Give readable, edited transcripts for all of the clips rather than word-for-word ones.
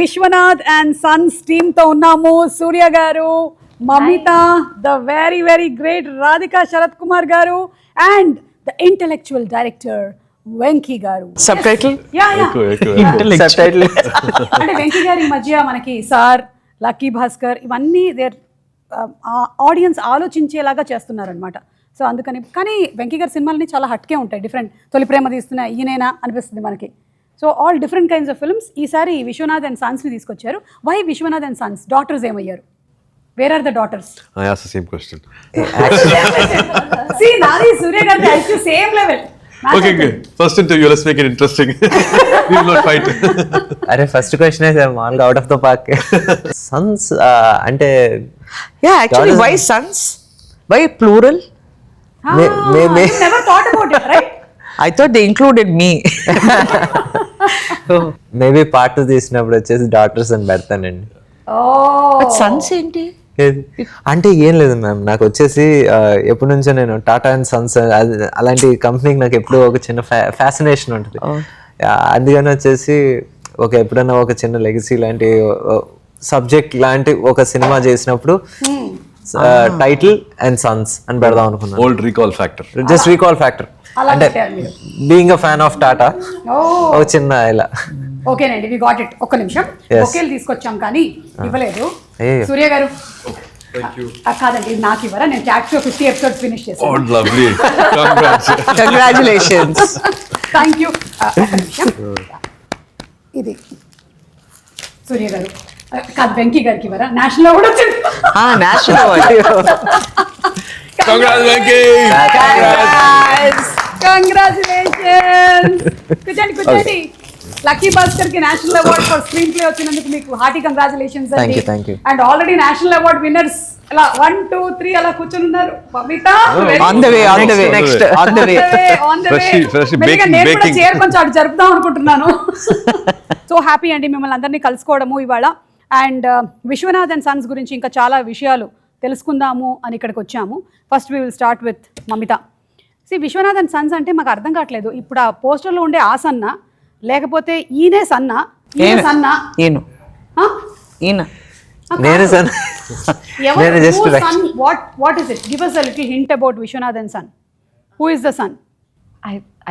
Vishwanath and Sons team తో ఉన్నాము. Surya garu, Mamitha, the very very great Radhika Sarath Kumar garu and the intellectual director Venky garu. Sub title అంటే వెంకీ గారి మధ్య మనకి సార్, లక్కీ భాస్కర్ ఇవన్నీ దేర్ ఆడియన్స్ ఆలోచించేలాగా చేస్తున్నారనమాట. సో అందుకని కానీ వెంకీ గారి సినిమాలని చాలా హట్కే ఉంటాయి, డిఫరెంట్. తొలి ప్రేమ తీస్తున్న ఈయనైనా అనిపిస్తుంది మనకి. So all different kinds of films. ఈసారి విశ్వనాథ్ అండ్ సన్స్ని తీసుకొచ్చారు. Why Viswanath and sons? Daughters ఏమయ్యారు? Where are the daughters? I asked the same question. See, Nadi, Surya Gardi, I to same level. Okay, good. First interview, let's make it interesting. We will not fight. అరే first question అయితే మామూలుగా out of the park. Sons అంటే yeah actually why sons, why plural? Never thought about it, right? I thought they included me. Maybe part 2 తీసినప్పుడు వచ్చేసి daughters అని పెడతానండి. Oh. Sons ఏంటి? అంటే ఏం లేదు మ్యామ్, నాకు వచ్చేసి ఎప్పటి నుంచో నేను టాటా అండ్ సన్స్ అలాంటి కంపెనీకి నాకు ఎప్పుడూ ఒక చిన్న ఫ్యాసినేషన్ ఉంటుంది. అందుకని వచ్చేసి ఎప్పుడైనా ఒక చిన్న లెగసీ లాంటి సబ్జెక్ట్ లాంటి ఒక సినిమా చేసినప్పుడు టైటిల్ అండ్ సన్స్ అని పెడదాం అనుకున్నాను. Old recall factor. Just recall factor. అంటే being a fan of Tata ఒక చిన్న ఇలా. ఓకేనండి, వి గాట్ ఇట్. ఒక్క నిమిషం, ఒకేలు తీసుకొచ్చాం కానీ ఇవ్వలేదు. సూర్య గారు కాదండి, ఇది నాకు ఇవ్వరా? నేను క్యాట్ షో 50 ఎపిసోడ్స్ ఫినిష్ చేశాను. Oh, lovely. Congrats. Congratulations. Thank you. ఒక్క నిమిషం, ఇది సూర్య గారు కాదు, వెంకీ గారికి ఇవ్వరా? నేషనల్ అవార్డు వచ్చింది. National award. Congrats, Venki. Congratulations. కూర్చోండి కూర్చోండి. లక్కీ భాస్కర్ కి national award for screenplay వచ్చినందుకు మీకు హార్టీ కంగ్రాచులేషన్స్ అండి. Thank you. And already national award winners అలా 1 2 3 అలా కూర్చొని ఉన్నారు. Mamitha on the way next on the వే. నేను కూడా చైర్ కొంచెం అటు జరుపుదాం అనుకుంటున్నాను. సో హ్యాపీ అండి మిమ్మల్ని అందరినీ కలుసుకోవడము ఇవాళ. అండ్ విశ్వనాథ్ అండ్ సన్స్ గురించి ఇంకా చాలా విషయాలు తెలుసుకుందాము అని ఇక్కడికి వచ్చాము. First we will start with Mamitha. Viswanath and sons అంటే మాకు అర్థం కావట్లేదు. ఇప్పుడు ఆ పోస్టర్లో ఉండే ఆ సన్న, లేకపోతే ఈయనే సన్న, ఈయన సన్న, ఈయన నేను సన్. నేను just what is it? Give us a little hint about Vishwanath and Son. Who is the son?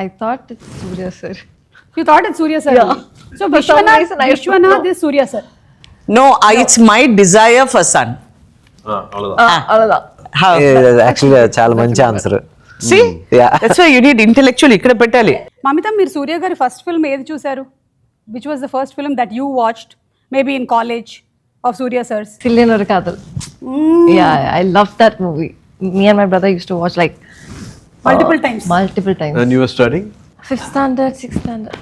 I thought it's Surya sir. You thought it's Surya sir? Yeah. So Vishwanath is Surya sir. No, it's my desire for son. Actually చాలా మంచి answer. See, that's why you need intellectual. ఇక్కడ పెట్టాలి. మమిత, మీరు సూర్య గారి first film ఏది చూసారు? Which was the first film that you watched? Maybe in college of Surya sir's. Sillian Kadal. Yeah, I loved that movie. Me and my brother used to watch like multiple times. And you were studying? 5th standard, 6th standard.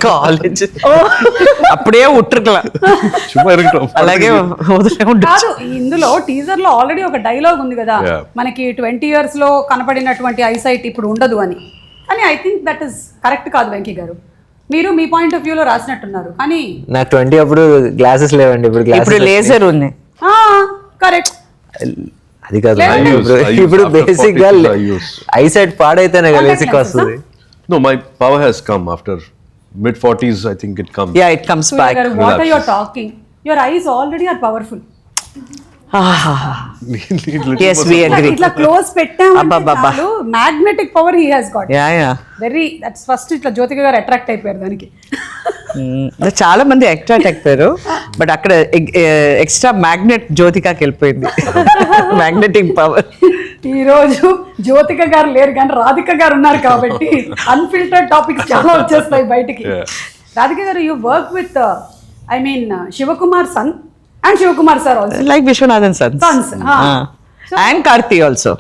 College. అప్పుడే ఉట్రకల అలాగే కాదు. ఇందులో teaser లో already ఒక dialogue ఉంది కదా, మనకి 20 years లో కనపడినటువంటి ఐసైట్ ఇప్పుడు ఉండదు అని. కానీ I think that is correct కాదు వెంకీ గారు. మీరు మీ పాయింట్ ఆఫ్ వ్యూ లో రాసినట్టున్నారు. కానీ నాకు 20 అప్పుడు గ్లాసెస్ లేవండి, ఇప్పుడు లేజర్ ఉంది. కరెక్ట్. అది కాదు, ఇప్పుడు బేసిక్ గా ఐసైట్ పాడైతేనే కదా బేసిక్ వస్తుంది. No, my power has come after mid-40s. I think it comes. Yeah, it comes back. What are you talking? Your eyes already are powerful. Yes, we agree. ఇట్లా close పెట్టామంటే చాలు, magnetic power he has got. Yeah. Very, that's first ఇట్లా జ్యోతిక గారు attract అయిపోయారు దానికి. చాలా మంది attract అయిపోయారు, బట్ అక్కడ ఎక్స్ట్రా మ్యాగ్నెట్ జ్యోతికకి వెళ్ళిపోయింది. Magnetic power. ఈ రోజు జ్యోతిక గారు లేరు కానీ రాధిక గారు ఉన్నారు కాబట్టి అన్ఫిల్టర్డ్ టాపిక్స్ చాలా వచ్చేస్తాయి బయటికి. రాధిక గారు, you work with Shivakumar son and Shivakumar sir also. Like Vishwanath and Sons. And Karthi also.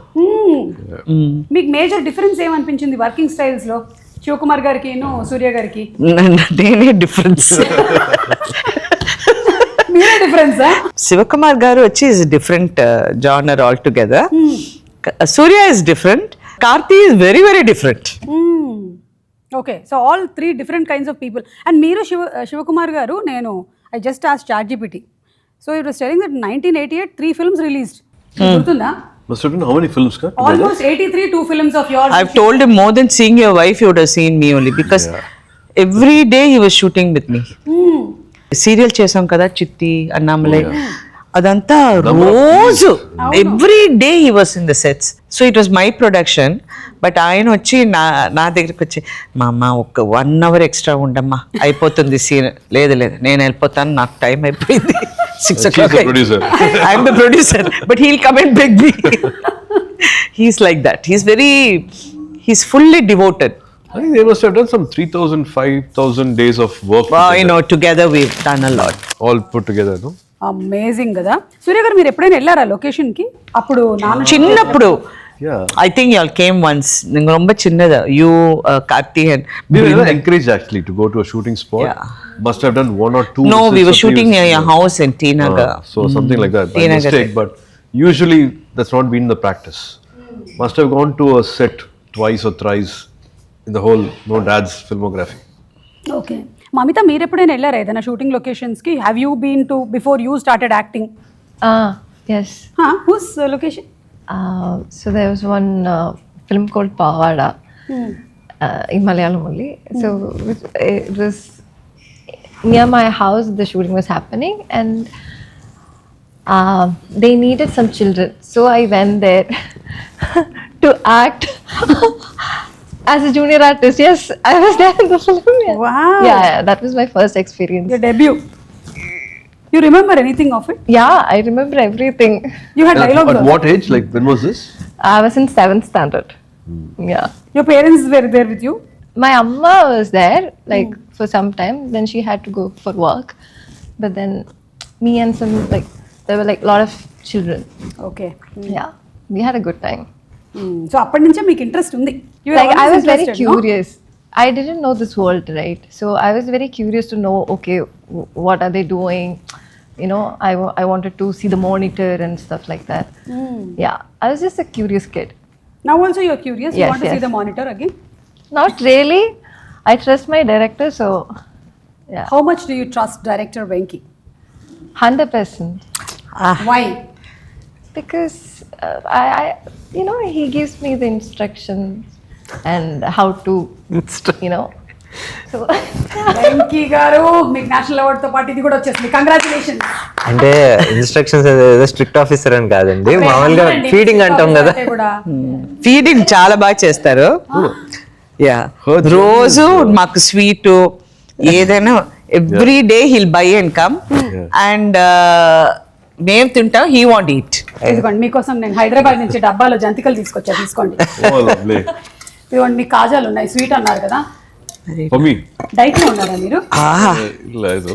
మీకు మేజర్ డిఫరెన్స్ ఏమనిపించింది వర్కింగ్ స్టైల్స్ లో శివకుమార్ గారికి సూర్య గారికి? నేనే డిఫరెన్స్. మీరే డిఫరెన్స్? శివకుమార్ గారు వచ్చి is different genre all together. Surya is different. Karthi is very very different. Okay, so all 3 different kinds of people. And మీరు శివకుమార్ గారు, నేను I just asked ChatGPT. So it was telling that 1988 3 films released. Gurtunda? Must have been how many films? Almost 83 2 films of yours. I've told him more than seeing your wife, you would have seen me only, because every day he was shooting with me. Serial చేసాం కదా చిట్టి అన్నామలై, అదంతా రోజు every day he was in the sets. So it was my production. But ఆయన వచ్చి నా దగ్గరికి వచ్చి మా అమ్మ ఒక 1 hour ఎక్స్ట్రా ఉండమ్మా, అయిపోతుంది సీన్. లేదు నేను వెళ్ళిపోతాను, నాకు టైం అయిపోయింది. 6 o'clock. I'm the producer, but he'll come and beg me. He's like that. He's fully devoted. I think they must have done some 3,000, 5,000 days of work. Together we've done a lot. All put together, no? Amazing కదా. సూర్య గారు మీరు ఎప్పుడైనా వెళ్ళారా location కి? అప్పుడు చిన్నప్పుడు Yeah. I think you all came once. நீங்க ரொம்ப சின்னதா. You, Karthi and We were never encouraged actually to go to a shooting spot. Yeah. Must have done 1 or 2. No, we were visits shooting or near your something. house in T Nagar. So something like that. By T Nagar. mistake, but usually that's not been the practice. Must have gone to a set twice or thrice in the whole dad's filmography. Okay. Mamitha మీరు ఎప్పుడైనా వెళ్ళారా ఏదైనా shooting locations కి? Have you been to before you started acting? Yes. Whose location? So there was one film called Pavada in Malayalam only. So it was near my house. The shooting was happening, and they needed some children. So I went there to act as a junior artist. Yes, I was there in the film. Yeah. Wow. Yeah, that was my first experience. Your debut. You remember anything of it? Yeah, I remember everything. You had dialogue. At what age? Like when was this? I was in 7th standard. Yeah. Your parents were there with you? My amma was there like for some time. Then she had to go for work. But then me and some there were a lot of children. Okay. Yeah, we had a good time. So అప్పటి నుంచే మీకు interest ఉంది? I was very curious. I didn't know this world, right? So I was very curious to know, okay, what are they doing? I wanted to see the monitor and stuff like that. Yeah, I was just a curious kid. Now also you're curious? You Yes, want to see yes. the monitor again? Not really. I trust my director, so yeah. How much do you trust director Venki? 100%. Why? Because I he gives me the instructions and how to, so Venky గారు మీకు national award తో పాటు ఇది కూడా వచ్చేసింది. Congratulations. అంటే instructions ఏదో strict officer అని కాదండి, మామూలుగా ఫీడింగ్ అంటాం కదా. ఫీడింగ్ చాలా బాగా చేస్తారు. యా, రోజు మాకు స్వీట్ ఏదైనా every day hill by and come and మేము తింటాం, హీ వాంట్ ఈట్. ఇదిగోండి మీకోసం నేను హైదరాబాద్ నుంచి డబ్బాలో జంతికలు తీసుకొచ్చా, తీసుకోండి. Oh, lovely. ఇదిగోండి మీకు కాజాలు ఉన్నాయి, స్వీట్ అన్నారు కదా. For me? డైట్ లో ఉన్నారా మీరు? లేదు.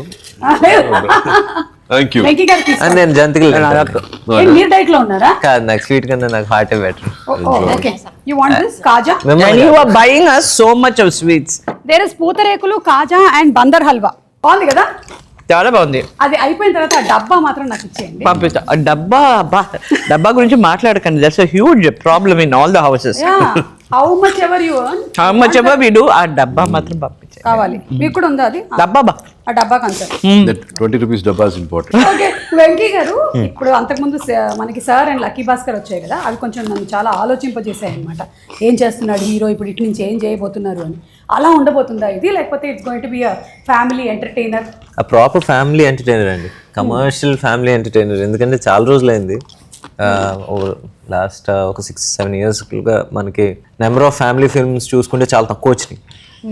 Thank you. వెంకీ గారు అని తీసుకోండి. నేను జంతికలు మీరు డైట్ లో ఉన్నారా? కాదు, నాకు స్వీట్ కన్నా నాకు హార్టే better. Okay. You want this kaja? And you are buying us so much of sweets. There is pootharekulu, kaja and Bandar halwa. బాగుంది కదా? చాలా బాగుంది. అది అయిపోయిన తర్వాత ఆ డబ్బా మాత్రం నాకు ఇచ్చేయండి. పంపిస్తా. ఆ డబ్బా గురించి మాట్లాడకండి. That's a huge problem in all the houses. How much ever you earn, How much ever we do, ఆ డబ్బా మాత్రం పంపించే కావాలి. మీకు కూడా ఉందా అది? డబ్బా ఆ డబ్బా cancer. That 20 rupees dabba is important. Okay. Venky గారు ఇప్పుడు అంతకుముందు మనకి సార్ అండ్ లక్కీ భాస్కర్ వచ్చాయి కదా, అవి కొంచెం నన్ను చాలా ఆలోచింపజేసాయి అనమాట. ఏం చేస్తున్నాడు హీరో ఇప్పుడు, ఇటు నుంచి ఏం చేయబోతున్నారు అని. అలా ఉండబోతుందా ఇది, లేకపోతే it's going to be a family entertainer? ఆ ప్రాపర్ ఫ్యామిలీ ఎంటర్టైనర్ అండి, కమర్షియల్ ఫ్యామిలీ ఎంటర్టైనర్. ఎందుకంటే చాలా రోజులైంది, లాస్ట్ ఒక 6-7 yearsగా మనకి నెంబర్ ఆఫ్ ఫ్యామిలీ ఫిల్మ్స్ చూసుకుంటే చాలా తక్కువ వచ్చినాయి.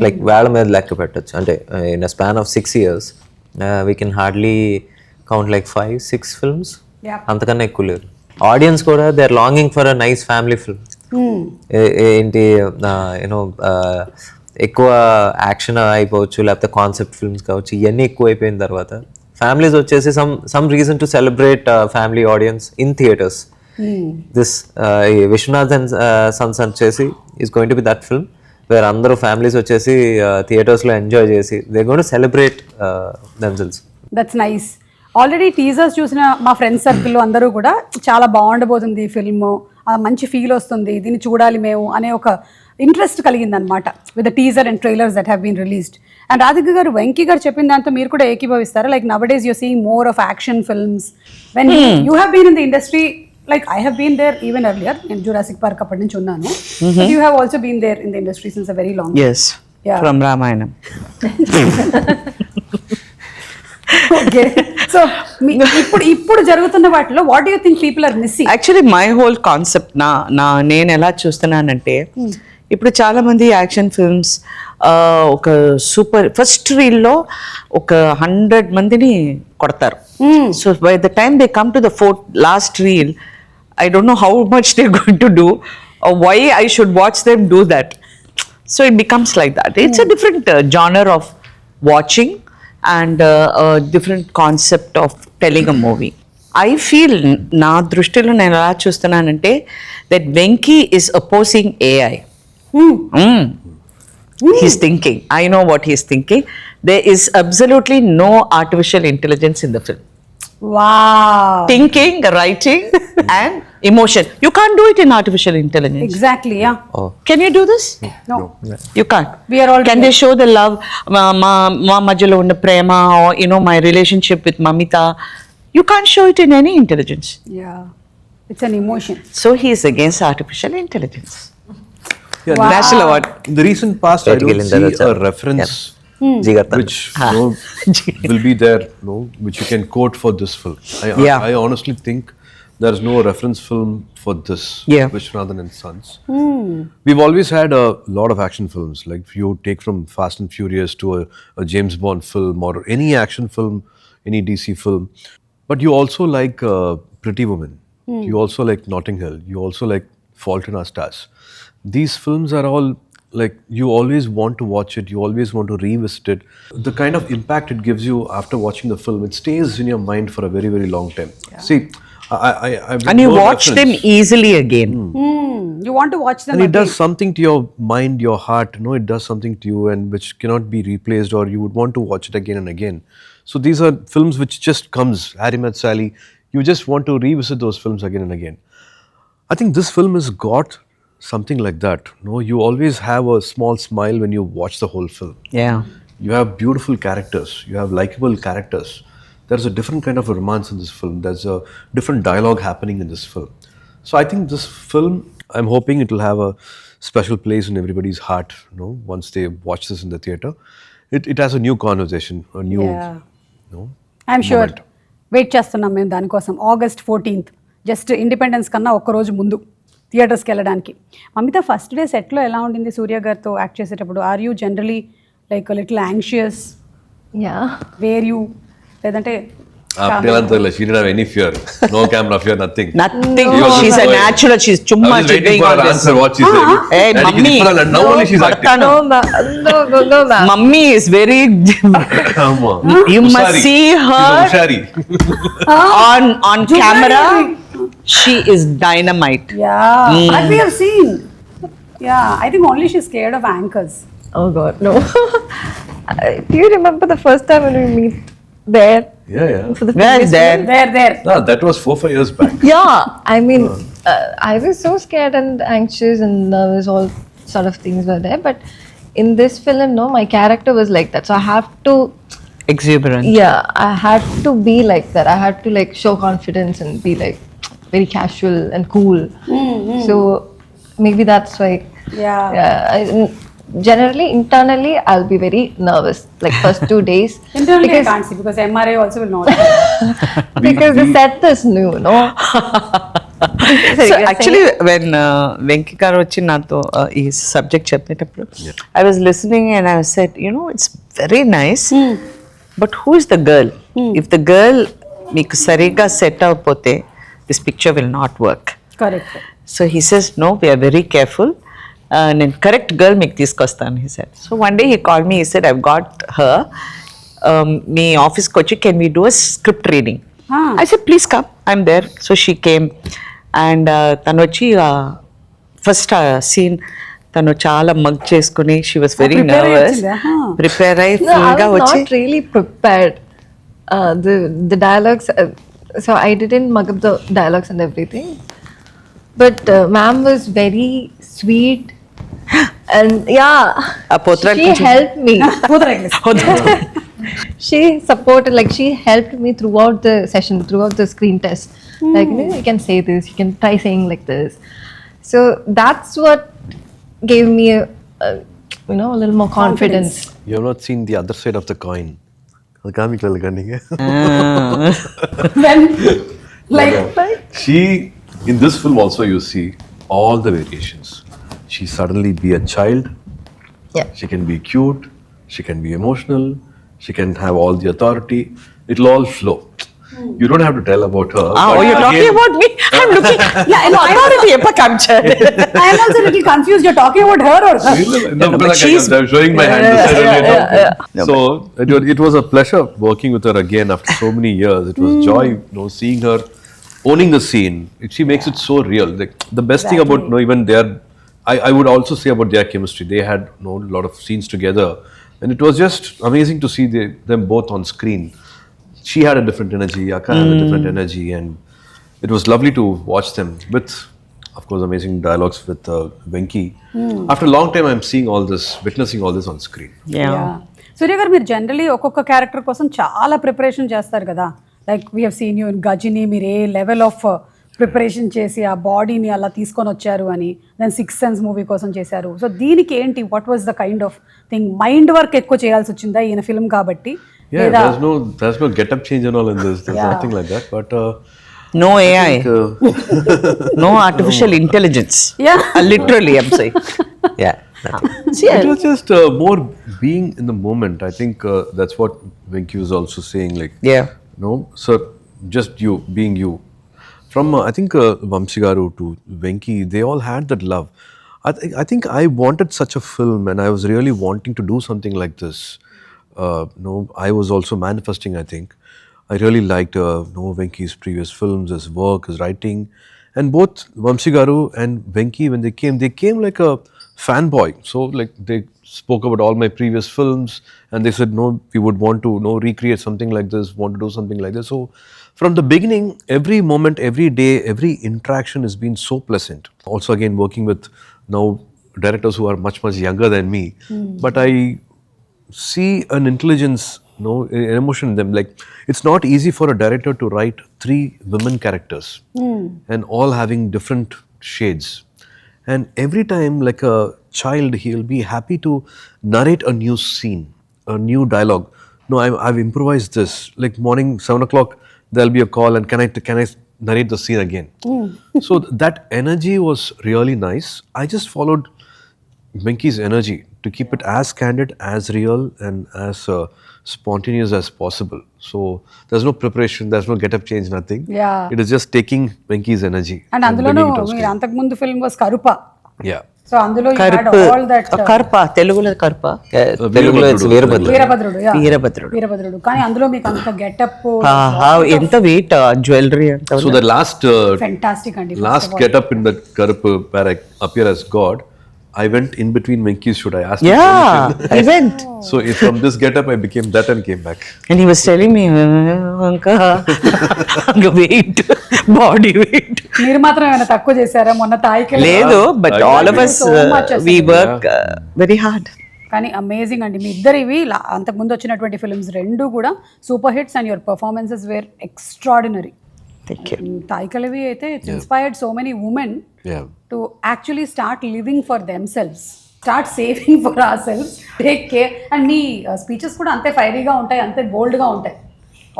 లైక్ వేళ మీద లెక్క పెట్టచ్చు. అంటే in a span of 6 years we can hardly count like 5-6 films. అంతకన్నా ఎక్కువ లేరు. ఆడియన్స్ కూడా they are longing for a nice family film. ఏంటి యూనో ఎక్కువ యాక్షన్ అయిపోవచ్చు, లేకపోతే కాన్సెప్ట్ ఫిల్మ్స్ కావచ్చు, ఇవన్నీ ఎక్కువ అయిపోయిన తర్వాత ఫ్యామిలీస్ వచ్చేసి some reason to celebrate family audience in theatres. This Viswanath and sons వచ్చేసి is going to be that film where అందరూ ఫ్యామిలీస్ వచ్చేసి థియేటర్స్లో ఎంజాయ్ చేసి they going to celebrate themselves. That's nice. Already teasers చూసిన మా ఫ్రెండ్స్ సర్కిల్లో అందరూ కూడా చాలా బాగుండబోతుంది ఈ ఫిల్మ్, మంచి ఫీల్ వస్తుంది, దీన్ని చూడాలి మేము అనే ఒక ఇంట్రెస్ట్ కలిగిందనమాట with the teaser and trailers that have been released. And Radhika garu, Venky garu చెప్పిన దాంతో మీరు కూడా ఏకీభవిస్తారా? Like now days you're seeing more of action films. When you have been in the industry, like I have been there even earlier in Jurassic Park అప్పటి నుంచి ఉన్నాను. You have also been there in the industry since a very long time. Yes. Yeah. from Ramayana. Okay so ఇప్పుడు జరుగుతున్న వాటిలో what do you think people are missing? Actually my whole concept నేను ఎలా చూస్తున్నానంటే ఇప్పుడు చాలా మంది యాక్షన్ ఫిల్మ్స్ ఒక సూపర్ ఫస్ట్ రీల్లో ఒక 100 మందిని కొడతారు. So by the time they come to the last reel, I don't know how much they're going to do or why I should watch them do that. So it becomes like that. It's a different genre of watching and a different concept of telling a movie. I feel నా దృష్టిలో నేను ఎలా చూస్తున్నానంటే that Venki is opposing AI. He's thinking. I know what he's thinking. There is absolutely no artificial intelligence in the film. Wow, Thinking, writing, and emotion. You can't do it in artificial intelligence. Exactly. Yeah, Can you do this? No, You can't. We are all Can they show the love? మా మధ్యలో ఉన్న ప్రేమ, or my relationship with Mamita. You can't show it in any intelligence. Yeah, it's an emotion. So he is against artificial intelligence. Yeah, Wow. National award. in the recent past, I don't see a reference Jigartan. which will be there, which you can quote for this film. Yeah. I honestly think there's no reference film for this, Yeah. Vishwanath and Sons. We've always had a lot of action films, like if you take from Fast and Furious to a James Bond film or any action film, any DC film. But you also like Pretty Woman. You also like Notting Hill. You also like Fault in Our Stars. These films are all like, you always want to watch it, you always want to revisit it. The kind of impact it gives you after watching the film, it stays in your mind for a very, very long time. See, I've And you no watch reference. them easily again. You want to watch them And it again. does something to your mind, your heart, it does something to you, and which cannot be replaced, or you would want to watch it again and again. So these are films which just comes, Harry Met Sally, you just want to revisit those films again and again. I think this film has got something like that. You always have a small smile when you watch the whole film. Yeah. You have beautiful characters, you have likable characters. There's a different kind of romance in this film. There's a different dialogue happening in this film. So I think this film, I'm hoping it will have a special place in everybody's heart, once they watch this in the theatre. It has a new conversation, a new, I'm sure moment. Wait చేస్తున్నాం మేము దానికోసం. August 14th, just independence కన్నా ఒక్కరోజు ముందు థియేటర్స్కి వెళ్ళడానికి. Mamitha, first day సెట్లో ఎలా ఉండింది సూర్య గారితో యాక్ట్ చేసేటప్పుడు? Are you generally like little anxious? Yeah. Were you, లేదంటే She didn't have any fear. No camera fear, nothing. Nothing. He was She's just a going. natural. She's I chumma was waiting doing for all her this. answer, what she said. Hey, And mummy. now only she's acting. No, no, ma'am. Mummy is very. Amma. You must Ushari. see her She's a Ushari. on camera. She is dynamite. that we have seen. I think only she's scared of anchors. Oh God, no. Do you remember the first time when we meet there? Yeah. For the Where previous there? film? There. No, that was 4-5 years back. Yeah, I mean, I was so scared and anxious and nervous, all sort of things were there. But in this film, no, my character was like that. So I have to, Exuberant. yeah, I had to be like that. I had to like show confidence and be like very casual and cool. So maybe that's why. Yeah. Generally, internally, I'll be very nervous. Like first 2 days. Internally I can't see because MRI also will not. Because the set is new, no? So actually, when Venki garu vachi nato ee subject cheppinappudu, I was listening and I said, it's very nice, but who is the girl? If the girl meeku sariga set avapothe, this picture will not work. Correct. So he says, no, we are very careful. నేను correct girl మీకు తీసుకొస్తాను, he said. So one day he called me, he said, I've got her. మీ ఆఫీస్కి వచ్చి can we do a script reading? I said, please come, I'm there. So she came and తను వచ్చి first scene తను చాలా mug చేసుకుని, she was very nervous. Prepare అయ్యి No, I ఫుల్గా was వచ్చి not really prepared. The dialogues, so I didn't mug up the dialogues and everything. But ma'am was very sweet. And she helped me. She supported, like she helped me throughout the session, throughout the screen test. Like, you can say this, you can try saying like this. So that's what gave me you know, a little more confidence. You have not seen the other side of the coin. அது காமிக்கல கண்ணிங்க. When, like, She, in this film also you see all the variations. She suddenly be a child. Yeah. She can be cute. She can be emotional. She can have all the authority. It'll all flow. You don't have to tell about her. Oh, but you're talking again- about me? I'm looking. Yeah, no, I already ever captured. I am also a little confused. You're talking about her or her? No, but because she's- I'm showing my hand. Yeah, this side yeah, only, yeah, no. So it was a pleasure working with her again after so many years. It was joy, seeing her owning the scene. She makes it so real. Like, the best thing about even their, I would also say about their chemistry. They had a lot of scenes together, and it was just amazing to see them both on screen. She had a different energy. Akka had a different energy, and it was lovely to watch them with, of course, amazing dialogues with Venki. After a long time, I'm seeing all this, witnessing all this on screen. Yeah. సూర్య గారు మీరు generally ఒక్కొక్క character కోసం చాలా preparation చేస్తారు కదా, like we have seen you in Ghajini మీరు ఏ level of preparation చేసి ఆ బాడీని అలా తీసుకొని వచ్చారు అని, దెన్ 6th Sense మూవీ కోసం చేశారు. సో దీనికి ఏంటి, what was the kind of thing, mind work ఎక్కువ చేయాల్సి వచ్చిందా ఈయన ఫిల్మ్ కాబట్టి? Yeah, there's no get up change and all in this. There's nothing like that. But No AI. I think, No artificial intelligence. Yeah. Literally, I'm saying. Yeah. it was just more being in the moment. I think that's what Venki was also saying. Like, Yeah. no, sir, just you being you. From I think Vamsi Garu to Venki, they all had that love. I think I wanted such a film, and I was really wanting to do something like this. I was also manifesting. I think I really liked Venki's previous films, his work, his writing, and both Vamsi Garu and Venki, when they came like a fanboy. So like they spoke about all my previous films, and they said, no, we would want to recreate something like this, want to do something like this. So from the beginning, every moment, every day, every interaction has been so pleasant. Also again working with now directors who are much younger than me, but I see an intelligence, an emotion in them. Like, it's not easy for a director to write 3 women characters and all having different shades. And every time, like a child, he'll be happy to narrate a new scene, a new dialogue. No, I've improvised this. Like morning 7 o'clock, there'll be a call, and can I narrate the scene again? So that energy was really nice. I just followed Venki's energy to keep it as candid, as real, and as spontaneous as possible. So there's no preparation, there's no get-up change, nothing. Yeah. It is just taking Venki's energy and అందులోనూ bringing it on మీరు screen. అంతకుముందు film was కరుప, Yeah. So అందులో you had కరుపు all that కరుప తెలుగులో కరుప తెలుగులో it's Veerabhadrudu. Veerabhadrudu, yeah. వీరభద్రుడు. వీరభద్రుడు, కానీ అందులో మీకు అంత గెటప్ ఎంత వెయిట్ జ్యువెలరీ అంత So the last ఫెంటాస్టిక్ అండి. last get-up in that Karupu where I appear as God, I went in between Venki's shoot. I asked him Yeah, permission. I went. So from this get-up, I became that and came back. And he was telling me, Anka, weight, body weight. మీరు మాత్రం ఏమైనా తక్కువ చేశారా మొన్న తాయికి? లేదు, but all of us, So much we అసలు. work very hard. కానీ amazing అండి మీ ఇద్దరివి. అంతకుముందు వచ్చినటువంటి ఫిల్మ్స్ రెండు కూడా super hits, and your performances were extraordinary. Thank you. తాయికలవి అయితే it's inspired so many women Yeah. to actually start living for themselves, start saving for ourselves, take care. And మీ స్పీచెస్ కూడా అంతే ఫైరీగా ఉంటాయి, అంతే బోల్డ్గా ఉంటాయి.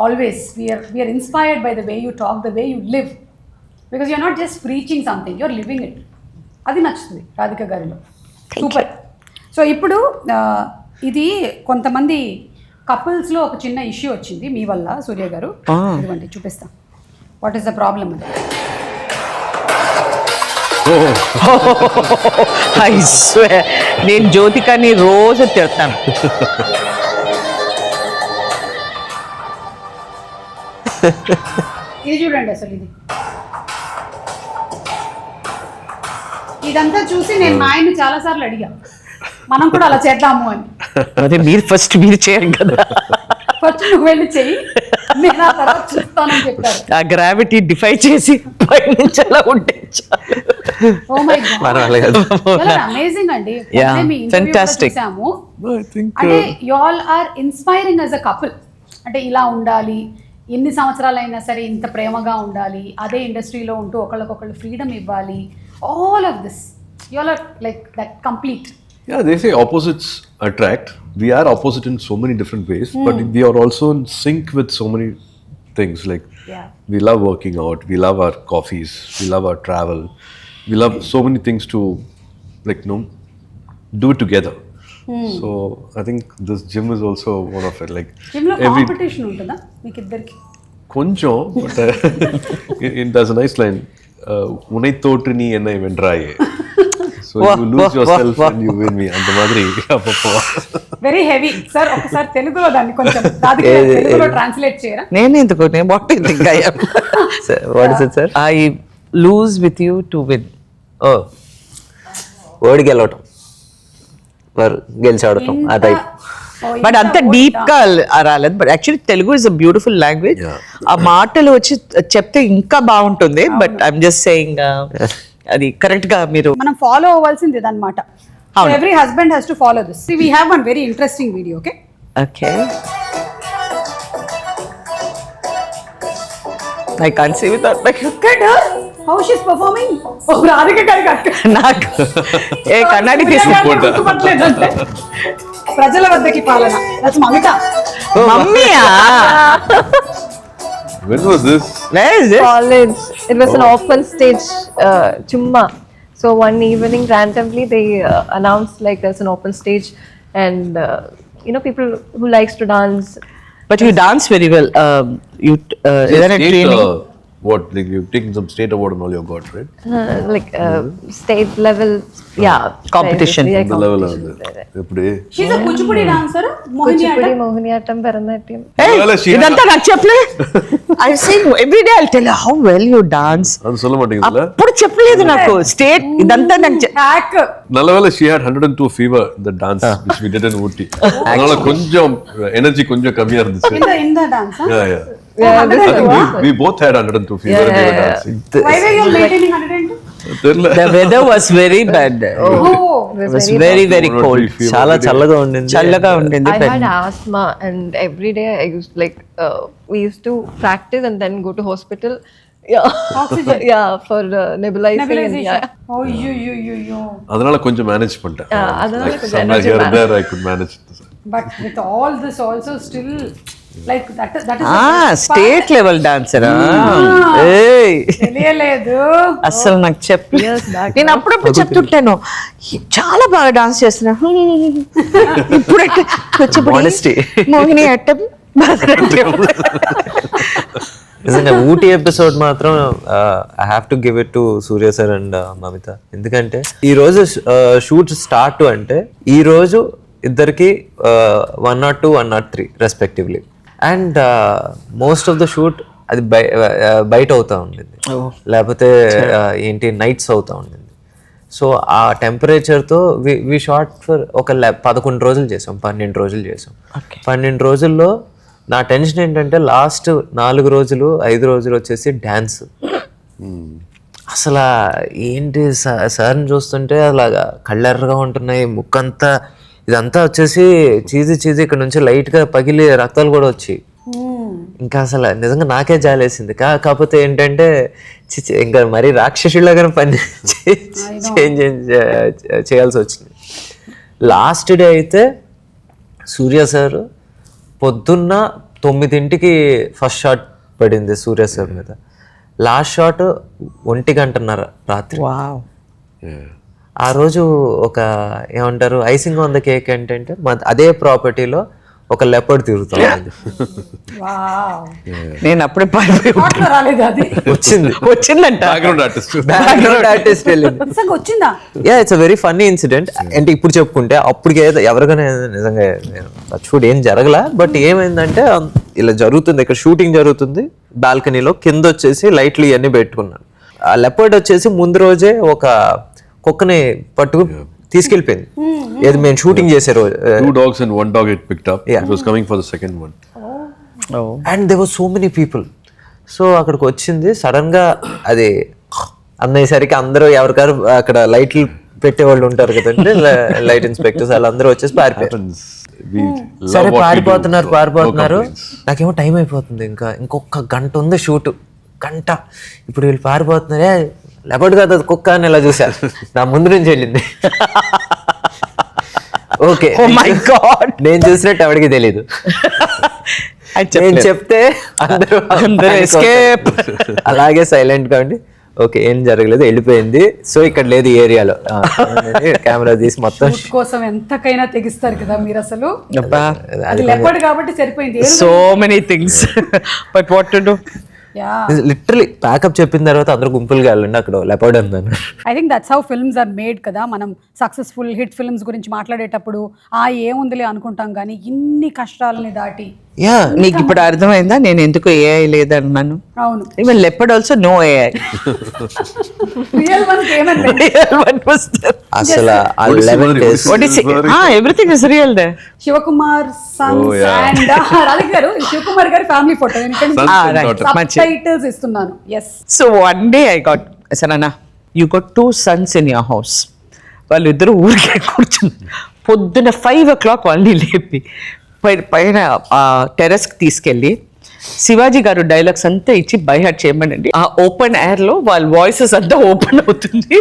Always we're inspired by the way you talk, the way you live, because you're not just preaching something, you're living it. అది నచ్చుతుంది రాధిక గారిలో. సూపర్. సో ఇప్పుడు ఇది కొంతమంది కపుల్స్లో ఒక చిన్న ఇష్యూ వచ్చింది మీ వల్ల సూర్య గారు. ఇదిగోండి చూపిస్తాం వాట్ ఈస్ ద ప్రాబ్లమ్ అని. I swear, నేను జ్యోతికని రోజు తిడతాను. ఇది చూడండి అసలు ఇదంతా చూసి నేను మా ఆయన్ని చాలా సార్లు అడిగా, మనం కూడా అలా చేద్దాము అని. అదే మీరు చేయరు కదా. ఫస్ట్ నువ్వు వెళ్ళి చెయ్యి, నేను ఆ తర్వాత చూస్తానని చెప్పారు. ఆ గ్రావిటీ డిఫై చేసి పైనుంచి అలా ఉంటే ఓ మై మనం అలాగే అమేజింగ్ అండి. Yeah, అంటే మీ interview కూడా fantastic. చూసాము. No, I think అంటే you all are inspiring as a couple. అంటే ఇలా ఉండాలి, ఎన్ని సంవత్సరాలైనా సరే ఇంత ప్రేమగా ఉండాలి, అదే ఇండస్ట్రీలో ఉంటూ ఒకళ్ళకొకళ్ళు ఫ్రీడమ్ ఇవ్వాలి. All of this you all are like that complete. Yeah, they say opposites attract. We are opposite in so many different ways, but we are also in sync with so many things. Like Yeah. we love working out, we love our coffees, we love our travel, we love so many things to do it together. So I think this gym is also one of it. Like gym లో competition ఉంటుందా మీకు ఇద్దరికి? కొంచెం, but there's a nice line. Unai thotru nee enna vendraye. So you lose yourself and you win me. అంత మాదిరి very heavy sir. ఒకసారి తెలుగులో దాన్ని కొంచెం తెలుగులో ట్రాన్స్లేట్ చేయరా? నేను ఎందుకు what you think I am? What is it sir? I lose with you to win. ఓ, ఓడి గెలవటం, గెలిచి ఆడటం ఆ టైప్. బట్ అంత డీప్ గా రాలేదు. But actually Telugu is a beautiful language. ఆ మాటలు వచ్చి చెప్తే ఇంకా బాగుంటుంది. బట్ ఐఎమ్ జస్ట్ సేయింగ్ అది కరెక్ట్ గా మీరు మనం ఫాలో అవ్వాల్సింది ఇదన్నమాట. Every husband has to follow this. We have one very interesting video. Okay, okay. I can't see without my look at her. How she's performing? Oh, Radhika గారికి నాకు ఏ కన్నడి తీసుకుంటా. ప్రజల వద్దకి పాలన. That's Mamita. మమ్మీయా? When was this? Where is this? College. It was an open stage chumma. So one evening randomly they announced like there's an open stage and people who likes to dance. But you dance very well. You ఏదైనా training? What? Like you've taken some state award and all you got, right? State level, yeah. Competition. Yeah, The level of competition. it. Eppude. She's a kuchipudi dancer. Kuchipudi, Mohiniyattam, Bharatanatyam. Hey, Well, she had- ఇదంతా నాకు చెప్పలే. I say every day I'll tell her how well you dance. అది சொல்ல மாட்டீங்கல்ல? అప్పుడు చెప్పలేదు నాకు. State ఇదంతా నాకు hack. నల్లవేళ she had 102 fever in the dance which we did in Ooty. அதனால கொஞ்சம் energy கொஞ்சம் கம்மியா இருந்துச்சு. In the dance, huh? Yeah. Yeah, I think we both had 102 fever when we were dancing. Why were you maintaining 102? தெரியல. the weather was very bad. Oh, It was very very cold. చాలా చల్లగా ఉండింది. చల్లగా ఉండింది. I had asthma and every day I used we used to practice and then go to hospital. Yeah. Oxygen. Yeah, for nebulizing. And, nebulization. yeah. Oh, you. அதனால கொஞ்சம் manage பண்ணிட்டேன். அதனால Like கொஞ்சம் somewhere energy here and there I could manage. But with all this also still like that is state level డాన్సరా? ఏయ్, తెలియలేదు. అసలు నాకు చెప్పి Years back. నేను అప్పుడప్పుడు చెప్తుంటాను చాలా బాగా డాన్స్ చేస్తున్నా. ఇప్పుడు Honesty. మోహిని అట్టం భరతనాట్యం. నిజంగా ఊటీ ఎపిసోడ్ మాత్రం I have to give it to Surya sir and Mamitha. ఎందుకంటే ఈ రోజు షూట్ స్టార్ట్ అంటే ఈ రోజు ఇద్దరికి 102, 103 respectively. And most of the shoot అది బయట అవుతా ఉండింది, లేకపోతే ఏంటి నైట్స్ అవుతా ఉండింది. సో ఆ టెంపరేచర్తో వి షార్ట్ ఫర్ ఒక 11 రోజులు చేసాం, 12 రోజులు చేసాం. 12 రోజుల్లో నా టెన్షన్ ఏంటంటే లాస్ట్ 4 రోజులు 5 రోజులు వచ్చేసి డ్యాన్స్. అసలు ఏంటి సార్ని చూస్తుంటే అలాగా కళ్ళెర్రగా ఉంటున్నాయి, ముక్కంతా ఇదంతా వచ్చేసి చీజీ ఇక్కడ నుంచి లైట్గా పగిలి రక్తాలు కూడా వచ్చి ఇంకా అసలు నిజంగా నాకే జాలేసింది. కాకపోతే ఏంటంటే ఇంకా మరీ రాక్షసులాగానే పని చేంజ్ చేయాల్సి వచ్చింది. లాస్ట్ డే అయితే సూర్య సార్ పొద్దున్న 9ంటికి ఫస్ట్ షాట్ పడింది సూర్య సార్ మీద. లాస్ట్ షాట్ 1:30 రాత్రి. ఆ రోజు ఒక ఏమంటారు ఐసింగ్ ఆన్ ద కేక్ ఏంటంటే అదే ప్రాపర్టీలో ఒక లెపర్డ్ తిరుగుతుంది. నేను అప్పుడే రాలేదు అది వచ్చిందంట. బ్యాక్గ్రౌండ్ ఆర్టిస్ట్ వెళ్ళింది. వచ్చిందా? Yeah, it's a very funny incident. అంటే ఇప్పుడు చెప్పుకుంటే అప్పటికే ఎవరికైనా నిజంగా షూట్ ఏం జరగలా. బట్ ఏమైందంటే ఇలా జరుగుతుంది, ఇక్కడ షూటింగ్ జరుగుతుంది, బాల్కనీలో కింద వచ్చేసి లైట్లు ఇవన్నీ పెట్టుకున్నాను. ఆ లెపర్డ్ వచ్చేసి ముందు రోజే ఒక కుక్కని పట్టుకు తీసుకెళ్ళిపోయింది. ఏది మేము షూటింగ్ చేసే రోజు. 2 dogs and 1 dog it picked up. Yeah. It was coming for the second one. And there were so many people. So అక్కడికి వచ్చింది సడన్ గా అది అన్నయ్యేసరికి అందరూ ఎవరికారు అక్కడ లైట్లు పెట్టేవాళ్ళు ఉంటారు కదండి, లైట్ ఇన్స్పెక్టర్స్, వాళ్ళందరూ వచ్చేసి పారిపోయారు. సరే పారిపోతున్నారు. నాకేమో టైం అయిపోతుంది, ఇంకొక గంట ఉంది షూట్, గంట. ఇప్పుడు వీళ్ళు పారిపోతున్నారే, లెపర్డ్ కాదు కుక్క అని ఇలా చూశారు. నా ముందు నుంచి వెళ్ళింది. Okay Oh my God. నేను చూసినట్టు ఎవరికి తెలీదు. నేను చెప్తే అందరూ ఎస్కేప్. అలాగే సైలెంట్ గా ఉండి ఓకే ఏం జరగలేదు వెళ్ళిపోయింది, సో ఇక్కడ లేదు ఈ ఏరియాలో కెమెరా తీసి మొత్తం షూట్ కోసం ఎంతకైనా తెగిస్తారు కదా మీరు అసలు. అది లెపర్డ్ కాబట్టి సరిపోయింది. So many things but what to do. Literally pack up చెప్పిన తర్వాత అందరూ గుంపులుగా వెళ్ళండి అక్కడ లెపర్డ్ ఉందని. I think that's how films are made కదా. మనం సక్సెస్ఫుల్ హిట్ ఫిల్మ్స్ గురించి మాట్లాడేటప్పుడు ఏముందిలే అనుకుంటాం కానీ ఇన్ని కష్టాలని దాటి. నీకు ఇప్పుడు అర్థమైందా నేను ఎందుకు ఏఐ లేదన్నాను? అవును, even leopard also no AI. Real ones ఏమన్నా అసలు ఎవ్రీథింగ్ ఇస్ రియల్ దే. శివకుమార్ సన్స్ అండ్ రాధిక గారు, శివకుమార్ గారి ఫ్యామిలీ ఫోటో టైటిల్స్ ఇస్తున్నాను. Yes. So one day I got సరేనా, you got 2 sons in your house. వాళ్ళిద్దరు ఊరికే కూర్చుని పొద్దున్న 5 o'clock వాళ్ళని లేపి పైన టెర్రస్కి తీసుకెళ్ళి శివాజీ గారు డైలాగ్స్ అంతా ఇచ్చి బై హార్ట్ చేయమనండి. ఆ ఓపెన్ ఎయిర్లో వాళ్ళ వాయిసెస్ అంతా ఓపెన్ అవుతుంది.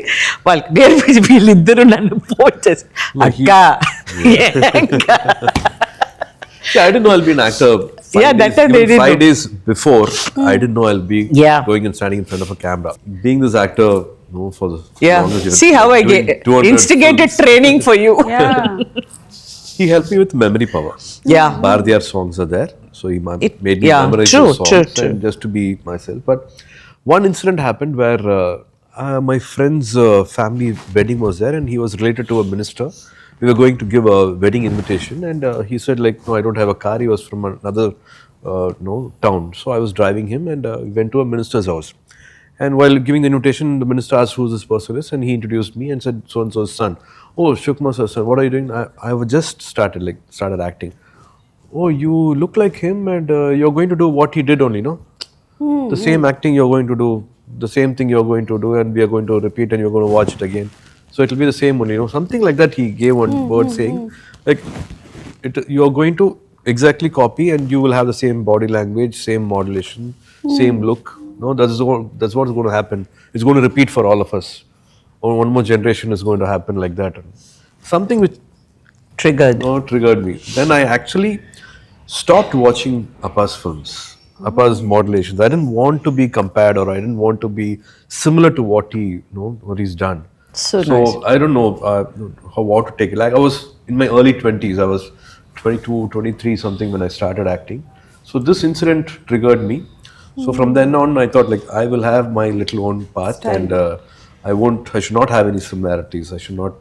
వాళ్ళకి నేర్పించి వీళ్ళిద్దరూ నన్ను ఫోన్ చేసి అక్క. I didn't know I'll be an actor. 5 days before, I didn't know I'll be going and standing in front of a camera. Being this actor, for the longest years. See how I get instigated films. Training for you. He helped me with memory power. Bharatiyar songs are there, so he made me memorize those songs and just to be myself. But one incident happened where my friend's family wedding was there, and he was related to a minister. We were going to give a wedding invitation, and he said like, no, I don't have a car. He was from another town, so I was driving him, and we went to a minister's house. And while giving the invitation, the minister asked who this person is, and he introduced me and said, so and so's son. Oh, Shukma's son. What are you doing? I have just started acting. Oh, you look like him, and you're going to do what he did only, no? The same acting you're going to do, the same thing you're going to do, and we are going to repeat, and you're going to watch it again. So it will be the same only, something like that. He gave one word saying, like, you're going to exactly copy, and you will have the same body language, same modulation, same look. No, that's what's going to happen. It's going to repeat for all of us. Or one more generation is going to happen like that. Something which triggered me. Then I actually stopped watching Appa's films, Appa's modulations. I didn't want to be compared, or I didn't want to be similar to what he's done. So nice. I don't know how to take it. Like I was in my early 20s. I was 22, 23 something when I started acting. So this incident triggered me. So from then on, I thought like I will have my little own path, and I should not have any similarities. I should not.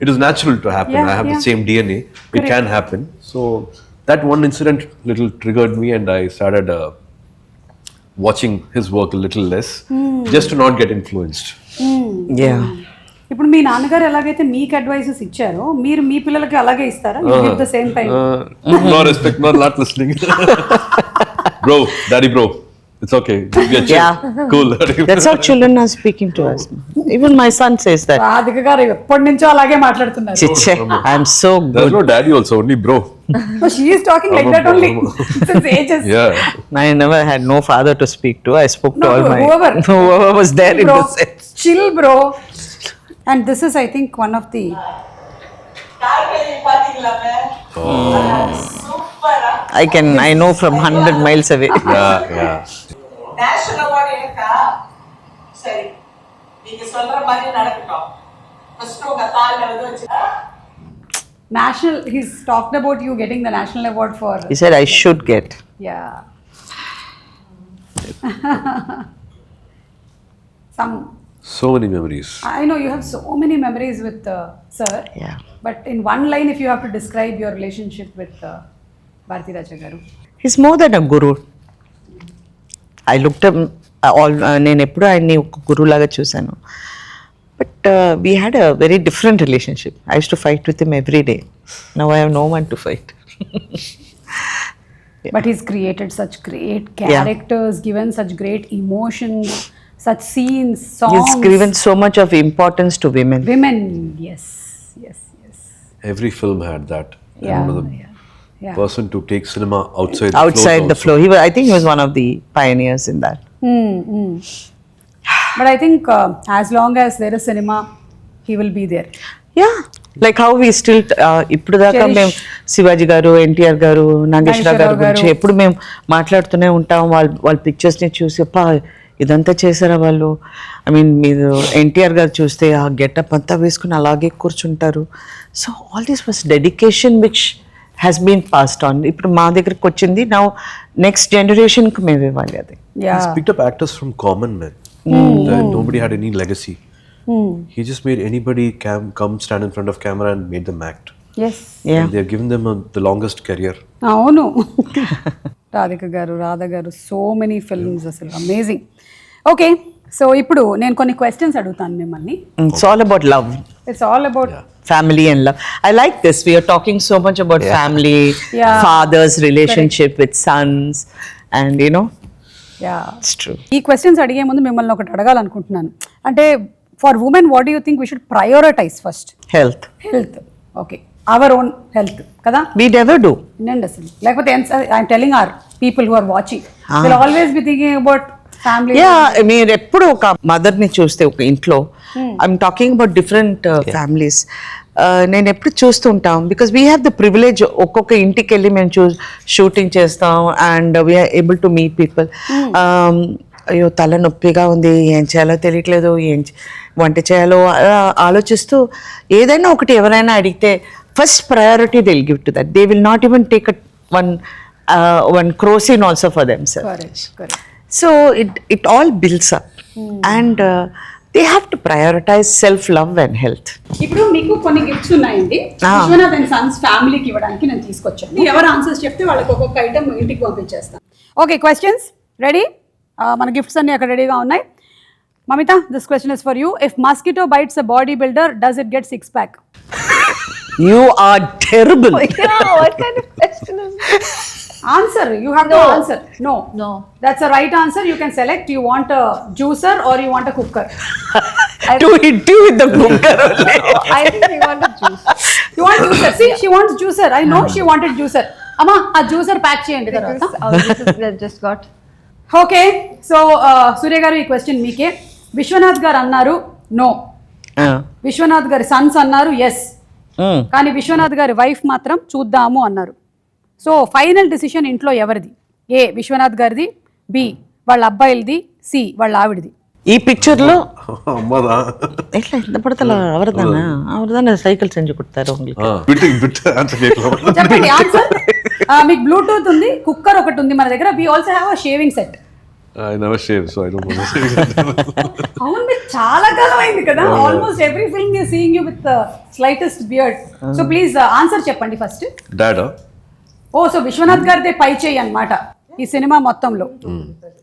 It is natural to happen. I have the same DNA. Correct. It can happen. So that one incident little triggered me, and I started watching his work a little less, just to not get influenced. Yeah. ఇప్పుడు మీ నాన్నగారు ఎలాగైతే మీకు advices ఇచ్చారో మీరు మీ పిల్లలకి అలాగే ఇస్తారా? The same time. No respect, not listening. Bro, daddy bro. It's okay. Cool. That's how children are speaking to us. Even my son says that. Radhika గారు ఎప్పటి నుంచో అలాగే మాట్లాడుతున్నారు. Chiche, I'm so good. There's no daddy also, only bro. So she is talking like that only since ages. Yeah. I never had no father to speak to. I spoke to all my whoever was there in bro, the set. Chill bro. And this is I think one of the I know from 100 miles away. Yeah. National award enka sari நீங்க சொல்ற மாதிரி நடக்கட்டும். First உங்க கால்ல வந்து national. He's talked about you getting the national award for. He said I should get. Yeah. So many memories. I know you have so many memories with sir. Yeah. But in one line, if you have to describe your relationship with Bharati Raja garu. He's more than a guru. I looked up నేను ఎప్పుడు ఆయన్ని ఒక గురువు లాగా చూశాను. But we had a very different relationship. I use to fight with him every day. Now I have no one to fight. But he's created such great characters, given such great emotions, such scenes, songs. He's given so much of importance to women. Women, yes. Every film had that. Yeah. Person to take cinema outside the floor. I think he was one of the pioneers in that. But I think as long as there is cinema, he will be there. Yeah. Like how we still ఇప్పుడు దాకా మేము శివాజీ గారు, ఎన్టీఆర్ గారు, నాగేశ్వరరావు గారి గురించి ఎప్పుడు మేము మాట్లాడుతూనే ఉంటాం. వాళ్ళ పిక్చర్స్ని చూసి అప్పా ఇదంతా చేశారా వాళ్ళు. ఐ మీన్ మీరు ఎన్టీఆర్ గారు చూస్తే ఆ గెటప్ అంతా వేసుకుని అలాగే కూర్చుంటారు. So all this was dedication which has been passed on. ఇప్పుడు మా దగ్గరకు వచ్చింది, నా నెక్స్ట్ జనరేషన్కి మేము ఇవ్వాలి అది. He's picked up actors from common men. Nobody had any legacy. He just made anybody come stand in front of camera and made them act. Yes. And they have given them the longest career. అవును. రాధిక గారు, రాధా గారు, so many films, అసలు amazing. Okay, so ఇప్పుడు నేను కొన్ని questions అడుగుతాను మిమ్మల్ని. It's all about love. It's all about Family and love. I like this. We are talking so much about family, father's relationship with sons, and you know, it's true. ఈ questions అడిగే ముందు మిమ్మల్ని ఒకటి అడగాలనుకుంటున్నాను. అంటే for women what do you think we should prioritise first? Health. Health. Okay, our own health కదా. We never do. వినండి అసలు, లేకపోతే I'm telling our people who are watching will always be thinking about family. మీరు ఎప్పుడు ఒక మదర్ని చూస్తే ఒక ఇంట్లో, I'm talking about different families, నేను ఎప్పుడు చూస్తూ ఉంటాం. Because we have the privilege, ఒక్కొక్క ఇంటికి వెళ్ళి మేము షూటింగ్ చేస్తాం and we're able to meet people. అయ్యో తల నొప్పిగా ఉంది, ఏం చేయాలో తెలియట్లేదు, వంట చేయాలో ఆలోచిస్తూ ఏదైనా ఒకటి ఎవరైనా అడిగితే first priority they will give to that. They will not even take one crocine also for themselves. Correct. So it all builds up and they have to prioritize self-love and health. ఇప్పుడు మీకు కొన్ని gifts ఉన్నాయండి, Vishwanath and Sons ఫ్యామిలీకి ఇవ్వడానికి నేను తీసుకొచ్చాను. ఎవరు answers చెప్తే వాళ్ళకి ఒక్కొక్క ఐటమ్ ఇంటికి పంపించేస్తాను. Okay, questions ready? మన గిఫ్ట్స్ అన్ని అక్కడ రెడీగా ఉన్నాయి. Mamitha, this question is for you. If mosquito bites a body builder, does it get 6-pack? You are terrible. Yeah, what kind of question is this? Answer. You have to answer. No. That's the right answer. You can select. You want a juicer or you want a cooker? To hit you with the cooker only. I think we want a juice. You want juicer? See, she wants juicer. I know she wanted juicer. Amma, a juicer pack cheyandi tarvata. This is that just got. Okay. So, Surya garu ee question meeke. Vishwanath garu annaru no. Vishwanath garu sons annaru yes. కానీ విశ్వనాథ్ గారి wife మాత్రం చూద్దాము అన్నారు. So final decision ఇంట్లో ఎవరిది? ఏ విశ్వనాథ్ గారిది, B వాళ్ళ అబ్బాయిలది, C వాళ్ళ ఆవిడది. ఈ పిక్చర్ లో అమ్మదా ఎట్లా ఎంత పడతల అవరదాన సైకిల్ సెంజు కొడతారు. చెప్పండి ఆన్సర్. మీకు బ్లూటూత్ ఉంది, కుక్కర్ ఒకటి ఉంది మన దగ్గర. We also have a shaving set. I never shave, so I don't know. అవును, మీరు చాలా కాలం అయింది కదా. Almost every film you seeing you with slightest beard. So please answer చెప్పండి ఫస్ట్. Dad? ఓ, సో విశ్వనాథ్ గారిదే పై చేయి అన్నమాట ఈ సినిమా మొత్తంలో.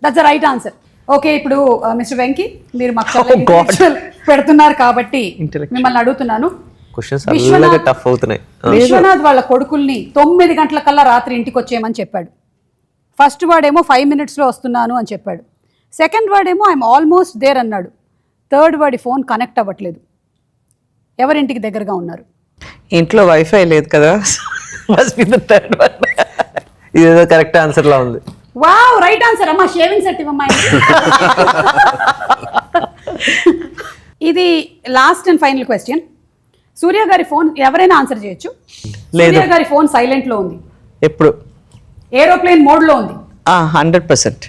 That's the right answer. Okay, ఇప్పుడు మిస్టర్ వెంకీ, మీరు మాకు పెడుతున్నారు కాబట్టి మిమ్మల్ని అడుగుతున్నాను. టఫ్ అవుతున్నాయి. విశ్వనాథ్ వాళ్ళ కొడుకుల్ని 9 గంటల కల్లా రాత్రి ఇంటికి వచ్చేయమని చెప్పాడు. ఫస్ట్ వాడేమో 5 minutesలో వస్తున్నాను అని చెప్పాడు. సెకండ్ వాడేమో ఐఎమ్ ఆల్మోస్ట్ దేర్ అన్నాడు. థర్డ్ వాడి ఫోన్ కనెక్ట్ అవ్వట్లేదు. ఎవరింటికి దగ్గరగా ఉన్నారు? ఇంట్లో వైఫై లేదు కదా. ఇదేదో కరెక్ట్ ఆన్సర్ లా ఉంది. Wow, right answer. అమ్మా షేవింగ్ సెట్ ఇవ్వమ్మా. ఇది లాస్ట్ అండ్ ఫైనల్ క్వశ్చన్. సూర్య గారి ఫోన్ ఎవరైనా ఆన్సర్ చేయొచ్చు. సూర్య గారి ఫోన్ సైలెంట్ లో ఉంది, ఎప్పుడు ఏరోప్లేన్ మోడ్ లో ఉంది. 100%.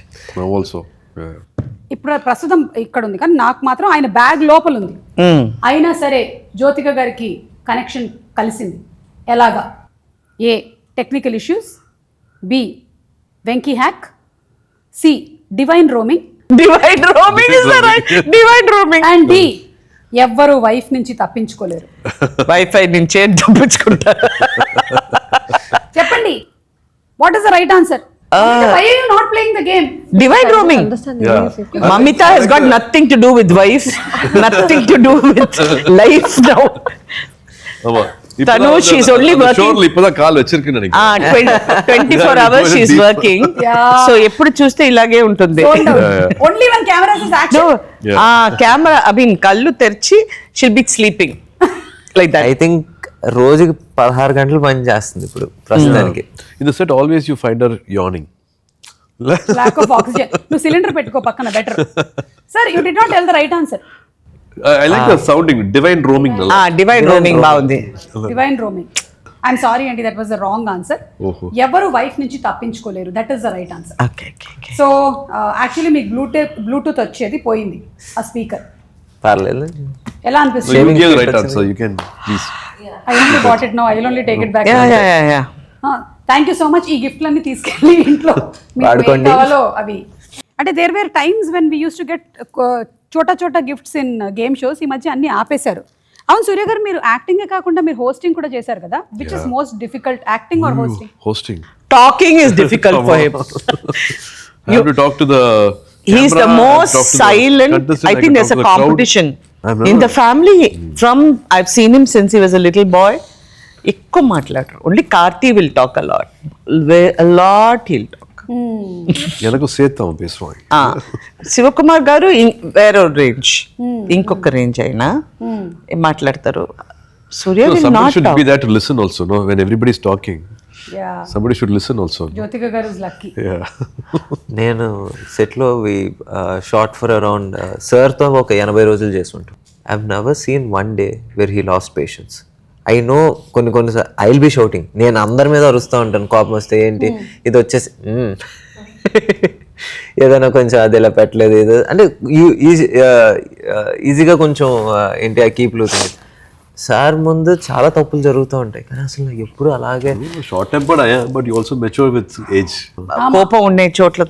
ఇప్పుడు ప్రస్తుతం ఇక్కడ ఉంది, కానీ నాకు మాత్రం ఆయన బ్యాగ్ లోపల ఉంది. అయినా సరే జ్యోతిక గారికి కనెక్షన్ కలిసింది. ఎలాగా? A technical issues, B Venky hack, C divine roaming and D ఎవ్వరు వైఫ్ నుంచి తప్పించుకోలేరు. వైఫై నుంచే తప్పించుకుంటారు. చెప్పండి, what is the right answer? Why are you not playing the game? Divide roaming. Mamita has got nothing to do with wife, nothing to do with life now. Tanu, she's only working. இப்பதான் கால் வச்சிருக்கேன் நினைக்கிறேன். 24 hours she's working. So ఎప్పుడు చూస్తే ఇలాగే ఉంటుంది. Only when cameras is action. Camera, I mean కళ్ళు తెరిచి she'll be sleeping like that. I think రోజుకి 16 గంటలు పని చేస్తుంది ఇప్పుడు ప్రస్తుతానికి. In the set always you find her yawning. Lack of oxygen. నువ్వు సిలిండర్ పెట్టుకో పక్కన, better. Sir, you did not tell the right answer. I like the sounding, divine roaming. Divine roaming బాగుంది. Divine roaming. ఐఎమ్ సారీ అండి, that was the wrong answer. ఎవరు wife నుంచి తప్పించుకోలేరు, that is the right answer. Okay okay. So actually మీకు Bluetooth వచ్చేది పోయింది ఆ speaker. పర్లేదు. ఎలా So అనిపిస్తుంది? you give the right answer. You can please. I only got it now. I will only take it back. Yeah. Thank you so much. ఈ గిఫ్ట్లన్నీ తీసుకెళ్ళి ఇంట్లో మీకు ఏం వాడుకోండి. కావాలో అవి. అంటే there were times when we use to get చోటా గిఫ్ట్స్ ఇన్ గేమ్ షోస్. ఈ మధ్య అన్ని ఆపేశారు. అవును సూర్య గారు, మీరు యాక్టింగే కాకుండా మీరు హోస్టింగ్ కూడా చేశారు కదా. Which is most difficult, acting are hosting? Hosting. Talking is difficult for him. I have to talk to the He's the camera, most talk to the silent. contestant, I think can there's talk a to the crowd. competition I'm in not- the family. I've seen him since he was a little boy. ఎక్కువ మాట్లాడరు. Only Karthi will talk a lot. He'll talk. எனக்கு சேத்தம் பேசுவாங்க. శివకుమార్ గారు వేరే range, ఇంకొక range అయినా మాట్లాడతారు. సూర్య No, will somebody not should talk. be there to listen also, no? When everybody's talking, yeah, somebody should listen also. Jyothika గారు ఇస్ లక్కీ. Yeah. నేను సెట్లో షార్ట్ ఫర్ అరౌండ్ సార్తో ఒక 80 రోజులు చేస్తుంటాం. I have never seen one day where he lost patience. I know కొన్ని I will be shouting. నేను అందరి మీద అరుస్తూ ఉంటాను కోపం వస్తే. ఏంటి ఇది వచ్చేసి ఏదైనా కొంచెం అది ఇలా పెట్టలేదు ఇది అంటే ఈజీగా కొంచెం ఏంటి ఆ కీప్ లూజింగ్. సార్ ముందు చాలా తప్పులు జరుగుతూ ఉంటాయి, కానీ అసలు నాకు ఎప్పుడు అలాగే Short tempered I am, but you also mature with age. కోపం ఉండే చోట్ల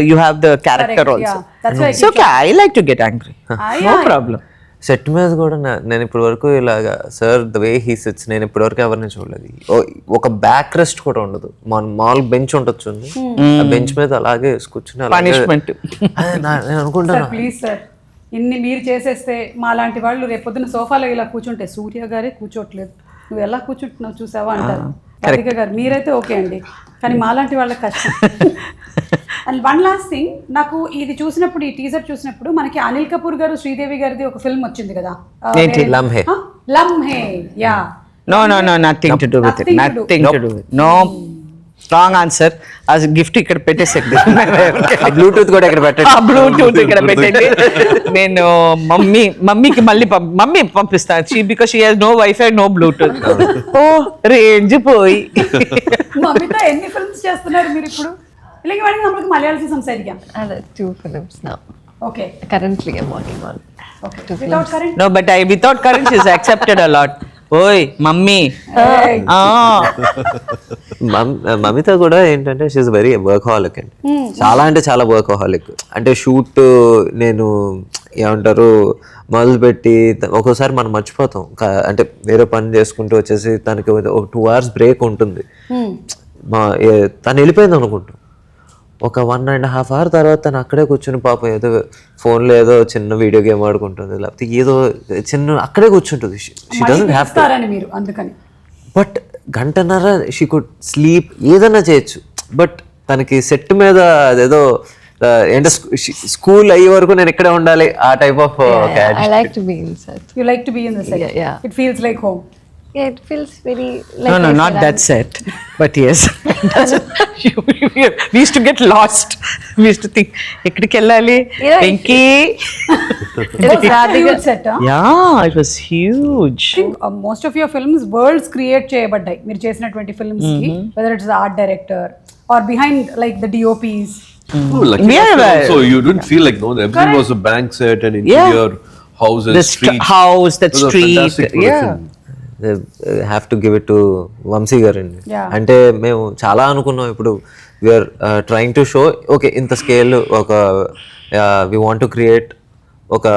you have the character Correct, ఆల్సో. yeah. That's why I it's okay, I like to get angry, no problem. Set మీద కూడా నేను ఇప్పటి వరకు ఇలాగా sir the way he sits నేను ఇప్పటి వరకు ఎవరిని చూడలేదు. ఒక బ్యాక్ రెస్ట్ కూడా ఉండదు. మామూలు బెంచ్ ఉండొచ్చు, ఆ బెంచ్ మీద అలాగే కూర్చుని అలాగే- పనిష్మెంట్. అదే నేను అనుకుంటాను ప్లీజ్ సార్, ఇన్ని మీరు చేసేస్తే మా లాంటి వాళ్ళు రేపొద్దున సోఫాలో ఇలా కూర్చుంటే సూర్య గారే కూర్చోట్లేదు, నువ్వు ఎలా కూర్చుంటున్నావు చూసావా అంటారు. రాధిక గారు మీరైతే ఓకే అండి, కానీ మాలాంటి వాళ్ళకి కష్టం. అండ్ వన్ లాస్ట్ థింగ్, నాకు ఇది చూసినప్పుడు, ఈ టీజర్ చూసినప్పుడు మనకి అనిల్ కపూర్ గారు శ్రీదేవి గారిది ఒక ఫిల్మ్ వచ్చింది కదా, ఏంటి? Lamhe. Lamhe. Yeah, No, nothing to do with it. Nothing to do with it. No, wrong answer. ఆ గిఫ్ట్ ఇక్కడ పెట్టేసండి. బ్లూటూత్ కూడా ఇక్కడ పెట్టండి. ఆ బ్లూటూత్ ఇక్కడ పెట్టండి. నేను మమ్మీకి మళ్ళీ మమ్మీ పంపిస్తాను, because she has no wifi, no Bluetooth. ఓ రేంజ్ పోయి. మమ్మీతో ఎన్ని ఫిల్మ్స్ చేస్తున్నారు మీరు ఇప్పుడు? ఇలాగే వాడికి നമ്മൾക്ക് മലയാളത്തിൽ സംസാരിക്കാം. Other 2 films now. Okay. Currently, I'm working on. Okay. Without current. No, but without current is accepted a lot. ఓయ్ మమ్మీ. మమిత కూడా ఏంటంటే షీఈ్ వెరీ వర్కహాలిక్ అండి. చాలా అంటే చాలా వర్కహాలిక్. అంటే షూట్ నేను ఏమంటారు మొదలుపెట్టి ఒక్కోసారి మనం మర్చిపోతాం. అంటే వేరే పని చేసుకుంటూ వచ్చేసి తనకి ఒక 2 hours బ్రేక్ ఉంటుంది. తను వెళ్ళిపోయింది అనుకుంటాం. ఒక 1.5 hour తర్వాత తను అక్కడే కూర్చుని పాపం ఏదో ఫోన్లో ఏదో చిన్న వీడియో గేమ్ ఆడుకుంటుంది, లేకపోతే ఏదో చిన్న అక్కడే కూర్చుంటుంది. She doesn't have to. మీరు అందుకని బట్ గంటన్నర షీ కుడ్ స్లీప్, ఏదైనా చేయొచ్చు. బట్ తనకి సెట్ మీద అదేదో ఏంటో స్కూల్ అయ్యే వరకు నేను ఇక్కడే ఉండాలి ఆ type of. I like to be in set. you like to be in the set. Yeah. It feels like home. Yeah, it feels very like. No, I not said, that set, but yes. We used to get lost. We used to think, ekkadiki ellali? Yeah, Pinky. It was a huge set. Huh? Yeah, it was huge. I think most of your films worlds create చేయబడ్డాయి మీరు చేసినటువంటి films కి, whether it's the art director or behind like the DOPs. Oh, lucky Yeah, enough, well- so you didn't feel like, no, everything was a bank set and interior, houses, The streets. house, that It was a street. fantastic production. Have to give it to Vamsi గారు అండి. Yeah. అంటే మేము చాలా అనుకున్నాం. ఇప్పుడు we're trying to show okay ఇంత scale, ఒక we want to create ఒక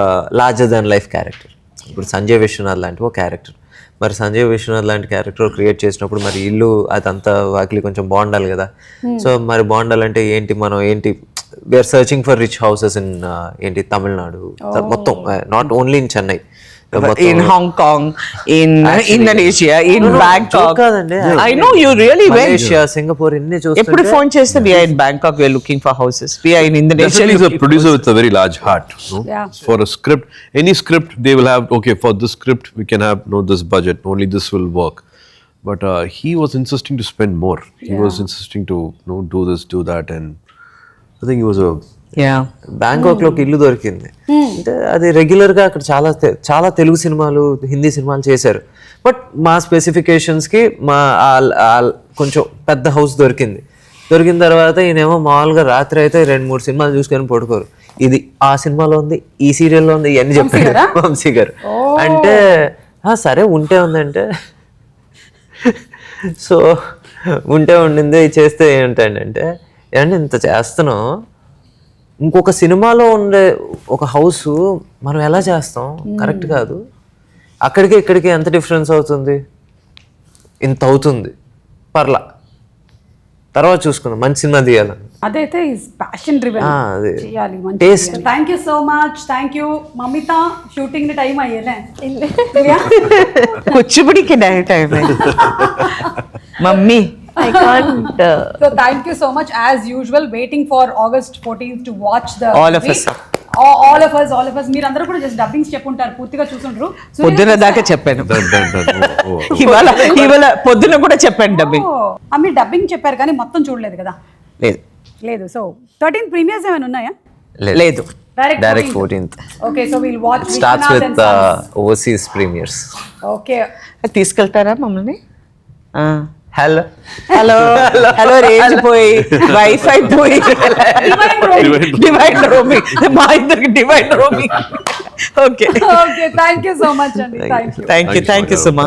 లార్జర్ దాన్ లైఫ్ క్యారెక్టర్. ఇప్పుడు సంజయ్ విశ్వనాథ్ లాంటి ఒక క్యారెక్టర్, మరి సంజయ్ విశ్వనాథ్ లాంటి క్యారెక్టర్ క్రియేట్ చేసినప్పుడు మరి ఇల్లు అదంతా వాకిలి కొంచెం బాగుండాలి కదా. సో మరి బాగుండాలంటే ఏంటి, మనం ఏంటి we are searching for rich houses in ఏంటి తమిళనాడు మొత్తం, not only in Chennai, In Hong Kong, in Indonesia, in Bangkok. కాదండి, I know you really went. Malaysia, Singapore ఇన్ని ఎప్పుడు చూస్తుంటే ఫోన్ చేస్తే we are in Bangkok, we are looking for houses. We are in Indonesia. Definitely is a looking producer with a very large heart. No? Yeah. For a script, any script they will have, okay, for this script we can have this budget, only this will work. But he was insisting to spend more. He was insisting to do this, do that, and I think he was a Bangkok లో ఒక ఇల్లు దొరికింది. అంటే అది regular గా అక్కడ చాలా తెలుగు సినిమాలు, హిందీ సినిమాలు చేశారు. బట్ మా స్పెసిఫికేషన్స్ కి కొంచెం పెద్ద హౌస్ దొరికింది. దొరికిన తర్వాత ఈయనేమో మామూలుగా రాత్రి అయితే 2-3 సినిమాలు చూసుకొని పడుకోరు. ఇది ఆ సినిమాలో ఉంది, ఈ సీరియల్లో ఉంది, ఇవన్నీ చెప్పారు వంశీ గారు. అంటే సరే ఉంటే ఉందంటే సో ఉంటే ఉండింది చేస్తే ఏంటంటే ఏమంటే ఇంత చేస్తున్నాం, ఇంకొక సినిమాలో ఉండే ఒక హౌస్ మనం ఎలా చేస్తాం, కరెక్ట్ కాదు. అక్కడికి ఇక్కడికి ఎంత డిఫరెన్స్ అవుతుంది, ఇంత అవుతుంది, పర్లా తర్వాత చూసుకుందాం, మంచి సినిమా తీయాలని. అదైతే ప్యాషన్ డ్రివెన్ అదే చేయాలి. Taste. Thank you so much. Thank you Mamitha. Shooting time అయ్యేలే కూచిపూడికి time mummy. I can't. So thank you so much as usual. Waiting for August 14th to watch the All of us. all of us మీరందరూ కూడా just dubbings చెప్పుంటారు, పూర్తిగా చూసుంటారు. పొద్దున దాకా చెప్పాను, Oh. ఇవాళ పొద్దున కూడా చెప్పాను డబ్బింగ్. మీరు డబ్బింగ్ చెప్పారు కానీ మొత్తం చూడలేదు కదా? లేదు. సో 13 ప్రీమియర్స్ ఏమైనా ఉన్నాయా? లేదు, direct 14th. Okay, so will watch starts with overseas premieres. Okay, తీసుకెళ్తారా మమ్మల్ని? హలో హలో రేంజ్ పోయి, వైఫై పోయి, డివైడ్ రోమింగ్, మా ఇద్దరికి divine roaming. Okay, thank you so much అండి. Thank you. Thank you Suma.